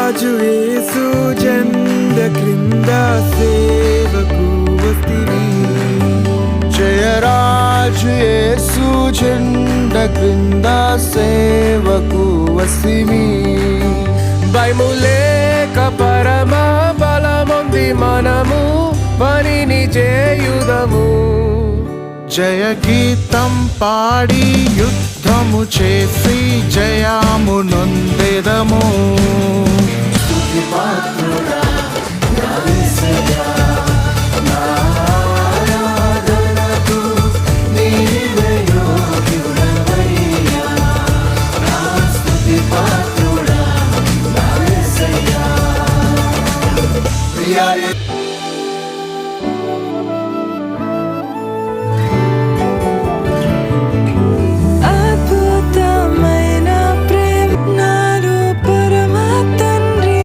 రాజు యేసు జెండ క్రింద సేవకు వస్తివి. జయరాజు యేసు జెండ క్రింద సేవకు వస్తిమి. భయము లేక పరమ బలముంది మనము పనిని చేయుదము. జయ గీతం పాడి యుద్ధము చేసి జయము నొందెదము. Yeah.